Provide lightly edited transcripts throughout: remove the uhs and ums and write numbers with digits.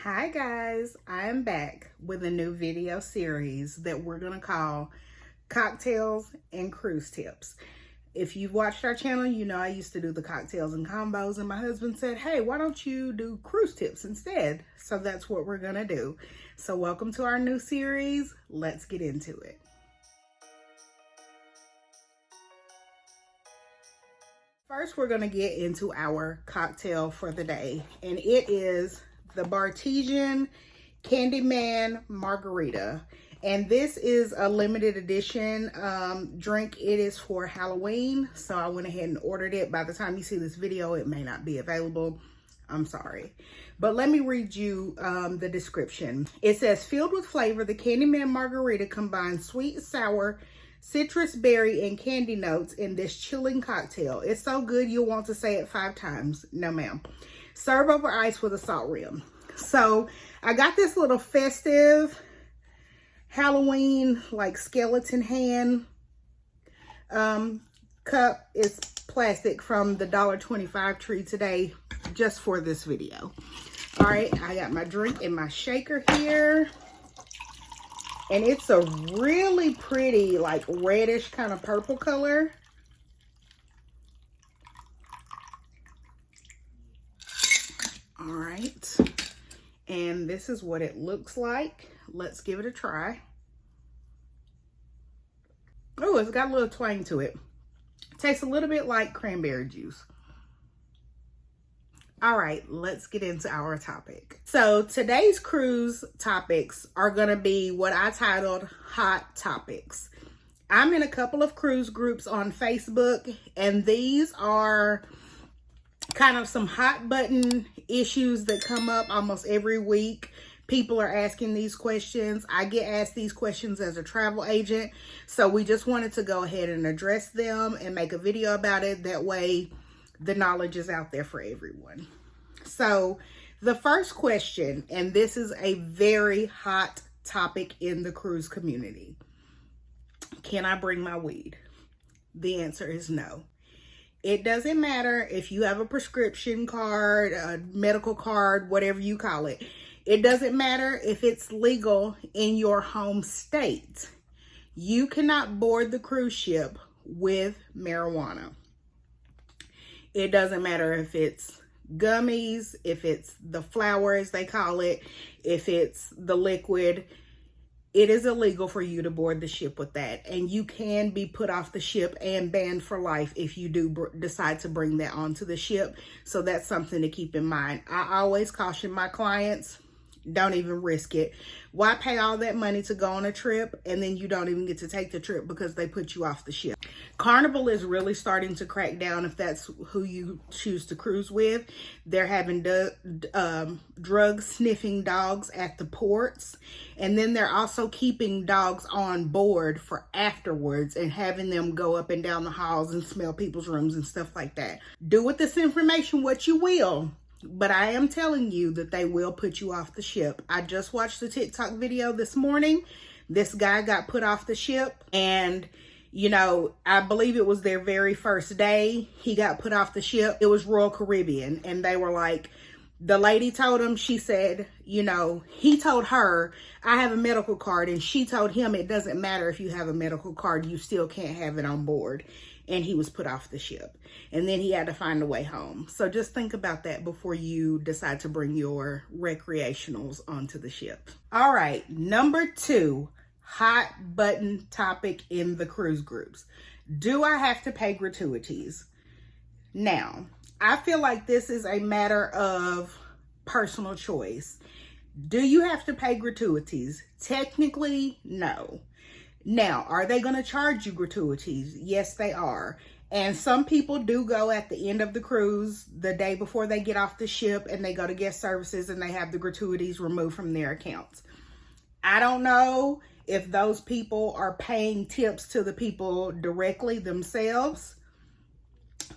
Hi guys, I am back with a new video series that we're gonna call Cocktails and Cruise Tips. If you've watched our channel, you know I used to do the cocktails and combos, and my husband said, hey, why don't you do cruise tips instead? So that's what we're gonna do. So welcome to our new series. Let's get into it. First, we're gonna get into our cocktail for the day, and it is the Bartesian Candyman Margarita. And this is a limited edition drink. It is for Halloween, so I went ahead and ordered it. By the time you see this video, it may not be available. I'm sorry. But let me read you the description. It says, filled with flavor, the Candyman Margarita combines sweet, sour, citrus, berry, and candy notes in this chilling cocktail. It's so good you'll want to say it 5 times. No, ma'am. Serve over ice with a salt rim. So I got this little festive Halloween like skeleton hand cup. It's plastic from the $1.25 tree today just for this video. All right, I got my drink in my shaker here. And it's a really pretty like reddish kind of purple color. All right, and this is what it looks like. Let's give it a try. Oh, it's got a little twang to it. Tastes a little bit like cranberry juice. All right, let's get into our topic. So today's cruise topics are gonna be what I titled Hot Topics. I'm in a couple of cruise groups on Facebook, and these are kind of some hot button issues that come up almost every week. People are asking these questions. I get asked these questions as a travel agent. So we just wanted to go ahead and address them and make a video about it. That way the knowledge is out there for everyone. So the first question, and this is a very hot topic in the cruise community. Can I bring my weed? The answer is no. It doesn't matter if you have a prescription card, a medical card, whatever you call it. It doesn't matter if it's legal in your home state. You cannot board the cruise ship with marijuana. It doesn't matter if it's gummies, if it's the flower as they call it, if it's the liquid. It is illegal for you to board the ship with that. And you can be put off the ship and banned for life if you do decide to bring that onto the ship. So that's something to keep in mind. I always caution my clients, don't even risk it. Why pay all that money to go on a trip and then you don't even get to take the trip because they put you off the ship? Carnival is really starting to crack down if that's who you choose to cruise with. They're having drug sniffing dogs at the ports. And then they're also keeping dogs on board for afterwards and having them go up and down the halls and smell people's rooms and stuff like that. Do with this information what you will. But I am telling you that they will put you off the ship. I just watched the TikTok video this morning. This guy got put off the ship, and you know, I believe it was their very first day he got put off the ship. It was Royal Caribbean, and they were like, the lady told him, she said, you know, he told her, I have a medical card, and she told him it doesn't matter if you have a medical card, you still can't have it on board. And he was put off the ship. And then he had to find a way home. So just think about that before you decide to bring your recreationals onto the ship. All right, number 2, hot button topic in the cruise groups. Do I have to pay gratuities? Now, I feel like this is a matter of personal choice. Do you have to pay gratuities? Technically, no. Now, are they going to charge you gratuities? Yes, they are. And some people do go at the end of the cruise, the day before they get off the ship, and they go to guest services and they have the gratuities removed from their accounts. I don't know if those people are paying tips to the people directly themselves.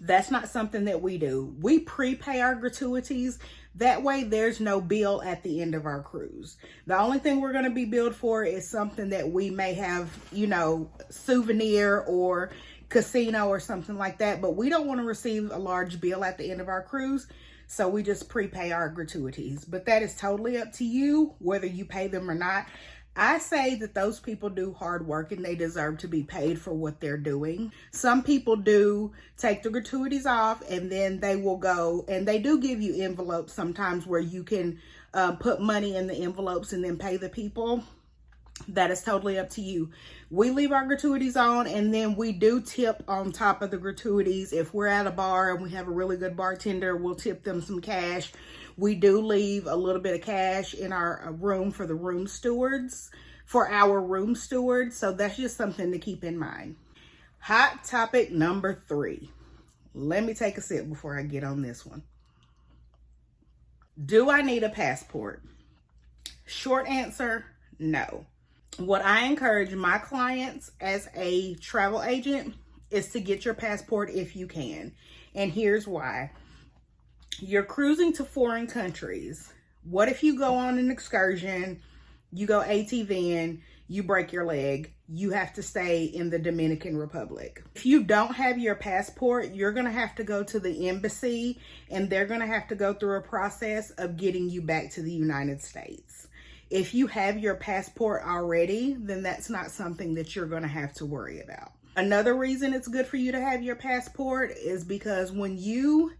That's not something that we do. We prepay our gratuities. That way there's no bill at the end of our cruise. The only thing we're going to be billed for is something that we may have, you know, souvenir or casino or something like that. But we don't want to receive a large bill at the end of our cruise. So we just prepay our gratuities, but that is totally up to you whether you pay them or not. I say that those people do hard work and they deserve to be paid for what they're doing. Some people do take the gratuities off and then they will go, and they do give you envelopes sometimes where you can put money in the envelopes and then pay the people. That is totally up to you. We leave our gratuities on, and then we do tip on top of the gratuities. If we're at a bar and we have a really good bartender, we'll tip them some cash. We do leave a little bit of cash in our room for the room stewards, for our room stewards. So that's just something to keep in mind. Hot topic number 3. Let me take a sip before I get on this one. Do I need a passport? Short answer, no. What I encourage my clients as a travel agent is to get your passport if you can. And here's why. You're cruising to foreign countries. What if you go on an excursion, you go ATVing, you break your leg, you have to stay in the Dominican Republic. If you don't have your passport, you're going to have to go to the embassy, and they're going to have to go through a process of getting you back to the United States. If you have your passport already, then that's not something that you're going to have to worry about. Another reason it's good for you to have your passport is because when you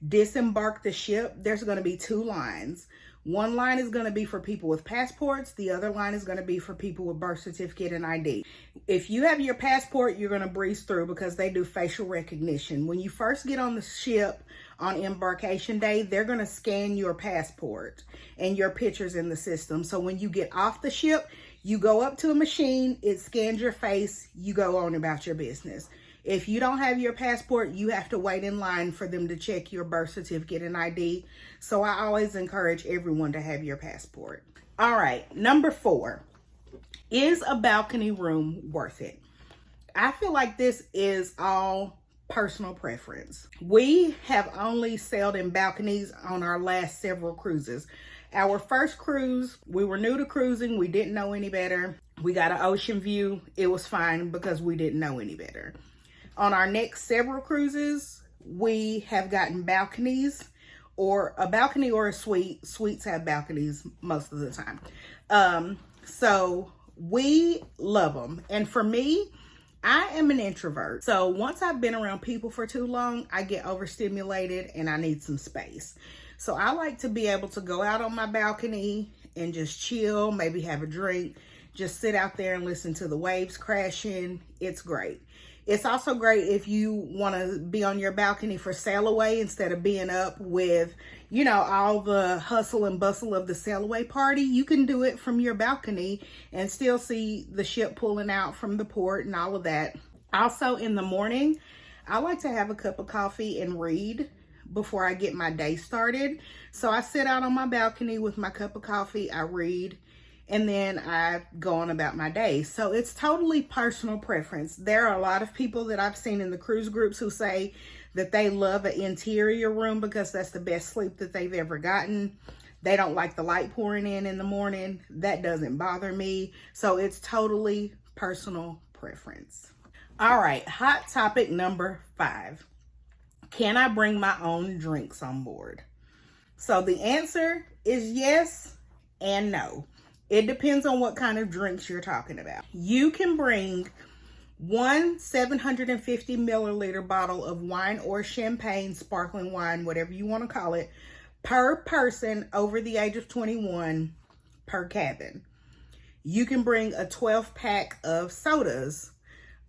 disembark the ship, there's going to be 2 lines. One line is going to be for people with passports. The other line is going to be for people with birth certificate and ID. If you have your passport, you're going to breeze through because they do facial recognition. When you first get on the ship on embarkation day, they're going to scan your passport and your pictures in the system. So when you get off the ship, you go up to a machine, it scans your face, you go on about your business. If you don't have your passport, you have to wait in line for them to check your birth certificate and ID. So I always encourage everyone to have your passport. All right, number 4. Is a balcony room worth it? I feel like this is all personal preference. We have only sailed in balconies on our last several cruises. Our first cruise, we were new to cruising. We didn't know any better. We got an ocean view. It was fine because we didn't know any better. On our next several cruises, we have gotten balconies, or a balcony or a suite. Suites have balconies most of the time. So we love them. And for me, I am an introvert. So once I've been around people for too long, I get overstimulated and I need some space. So I like to be able to go out on my balcony and just chill, maybe have a drink, just sit out there and listen to the waves crashing. It's great. It's also great if you want to be on your balcony for sail away instead of being up with, you know, all the hustle and bustle of the sail away party. You can do it from your balcony and still see the ship pulling out from the port and all of that. Also in the morning, I like to have a cup of coffee and read before I get my day started. So I sit out on my balcony with my cup of coffee, I read, and then I go on about my day. So it's totally personal preference. There are a lot of people that I've seen in the cruise groups who say that they love an interior room because that's the best sleep that they've ever gotten. They don't like the light pouring in the morning. That doesn't bother me. So it's totally personal preference. All right, hot topic number 5. Can I bring my own drinks on board? So the answer is yes and no. It depends on what kind of drinks you're talking about. You can bring one 750 milliliter bottle of wine or champagne, sparkling wine, whatever you want to call it, per person over the age of 21 per cabin. You can bring a 12 pack of sodas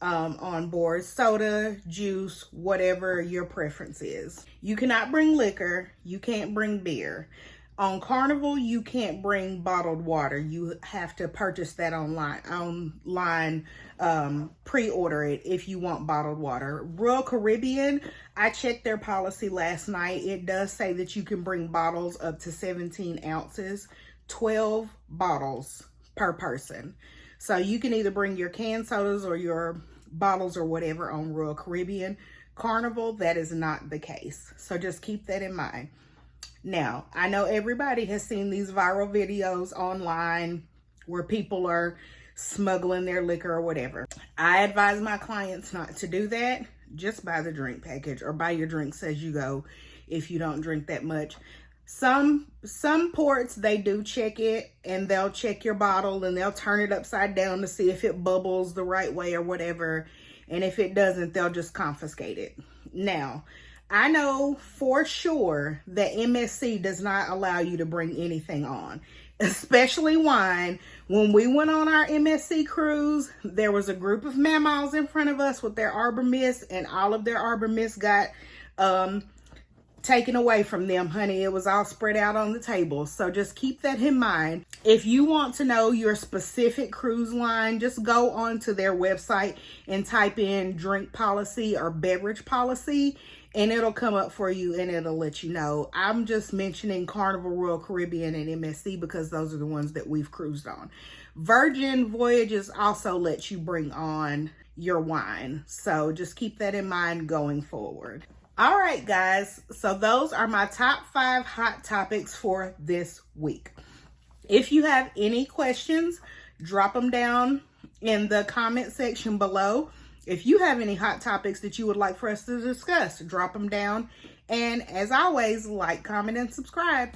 on board, soda, juice, whatever your preference is. You cannot bring liquor. You can't bring beer. On Carnival, you can't bring bottled water. You have to purchase that online, pre-order it if you want bottled water. Royal Caribbean, I checked their policy last night. It does say that you can bring bottles up to 17 ounces, 12 bottles per person. So you can either bring your canned sodas or your bottles or whatever on Royal Caribbean. Carnival, that is not the case. So just keep that in mind. Now, I know everybody has seen these viral videos online where people are smuggling their liquor or whatever. I advise my clients not to do that. Just buy the drink package or buy your drinks as you go. if you don't drink that much. Some ports, they do check it, and they'll check your bottle and they'll turn it upside down to see if it bubbles the right way or whatever. And if it doesn't, they'll just confiscate it. Now, I know for sure that MSC does not allow you to bring anything on, especially wine. When we went on our MSC cruise, there was a group of mammals in front of us with their Arbor Mist, and all of their Arbor Mist got taken away from them, honey. It was all spread out on the table. So just keep that in mind. If you want to know your specific cruise line, just go onto their website and type in drink policy or beverage policy, and it'll come up for you and it'll let you know. I'm just mentioning Carnival, Royal Caribbean, and MSC because those are the ones that we've cruised on. Virgin Voyages also lets you bring on your wine. So just keep that in mind going forward. All right, guys. So those are my top 5 hot topics for this week. If you have any questions, drop them down in the comment section below. If you have any hot topics that you would like for us to discuss, drop them down. And as always, like, comment, and subscribe.